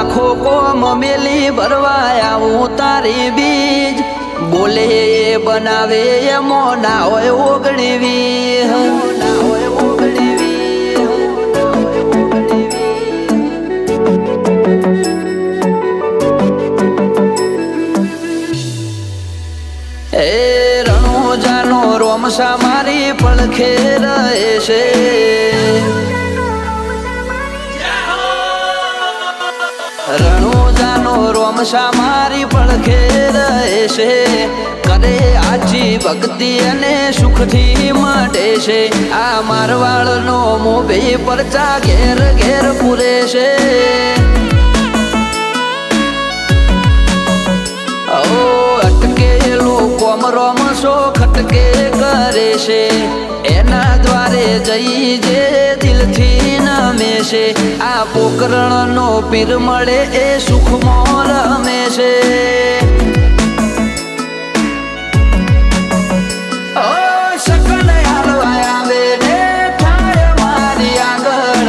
લાખો કોમ મેલી ભરવાયા હું તારી બીજ બોલે એ બનાવે એમો ના હોય ઓગણીવી ના હોય ઓગણીવી એ રણોજાનો રોમસા મારી પડખે રહે છે રણોજાનો રોમસા મારી પડખે રહે છે કરે આજી ભક્તિ અને સુખથી મળે છે આ મારવાડનો મોભી પરચા ઘેર ઘેર પૂરે છે ઓ અટકેલું કોમ રોમસો ખટકે કરે છે એના દ્વારે જઈ જે દિલથી નમે છે આ પોકરણનો પીર મળે એ સુખમાં રમે છે સકલ હાલવા આવે ને થાય મારી આગળ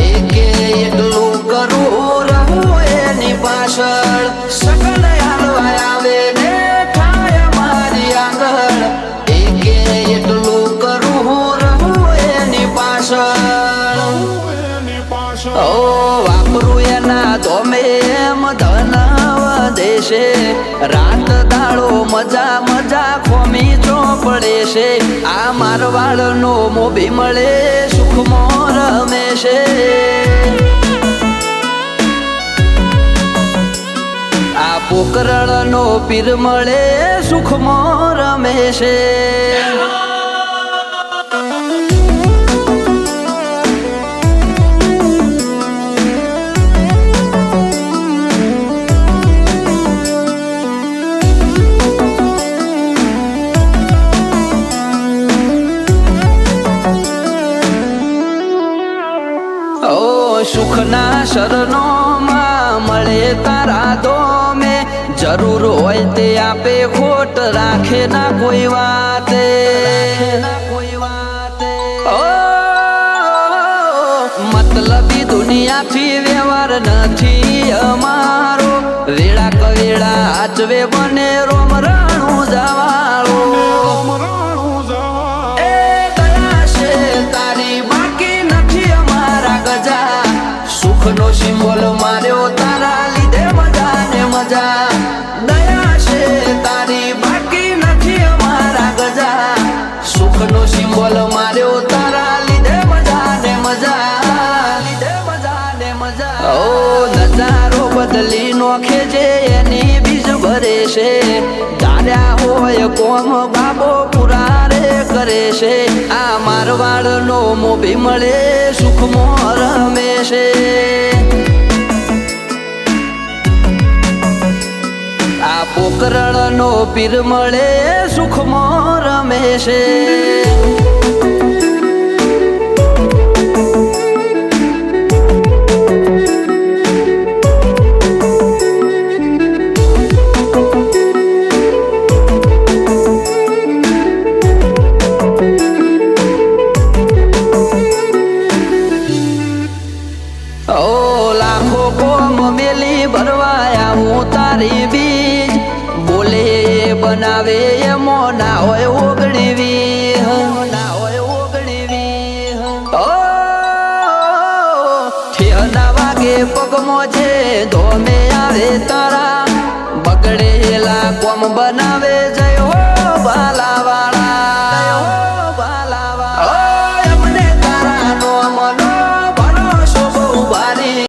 એકે એકલું કરું રહું એની પાછળ સકલ હાલવા આવે ને થાય મારી આગળ એકે એકલું કરું રહું એની પાછળ ઓ વાપરું એના ધોમે એમ ધન વધે છે રાત દાડો મજા મજા ખોમી ચોપડે છે આ મારવાડનો મોભી મળે સુખમાં રમે છે આ પોકરણનો પીર મળે સુખમાં રમે છે સુખના શરણો માં મળે તારા દોમે જરૂર હોય તે આપે ખોટ રાખે ના કોઈ વાતે મતલબી દુનિયાથી વ્યવહાર નથી અમારો વેળા કવેળા આચવે બને રોમ રણું જવાળો સુખનો સિમ્બોલ માર્યો તારા લીધે મજા ને મજા દયા છે તારી બાકી નથી અમારા ગજા સુખનો સિમ્બોલ માર્યો તારા લીધે મજા ને મજા લીધે મજા ને મજા ઓ નજારો બદલી નોખે જે એની બીજ ભરે છે ધાર્યા હોય કોમ બાબો પૂરા રે કરે છે આ મારવાડનો મોભી મળે સુખમાં રમે છે આ પોકરણનો પીર મળે સુખમાં રમે છે લાખો કોમ મેલી ભરવાયા હું તારી બીજ બોલે એ બનાવે એમો ના હોય ઓગણીવી ના હોય ઓગણીવી ઓ ઠેના વાગે પગમો છે ધોમે આવે તારા બગડેલા કોમ બના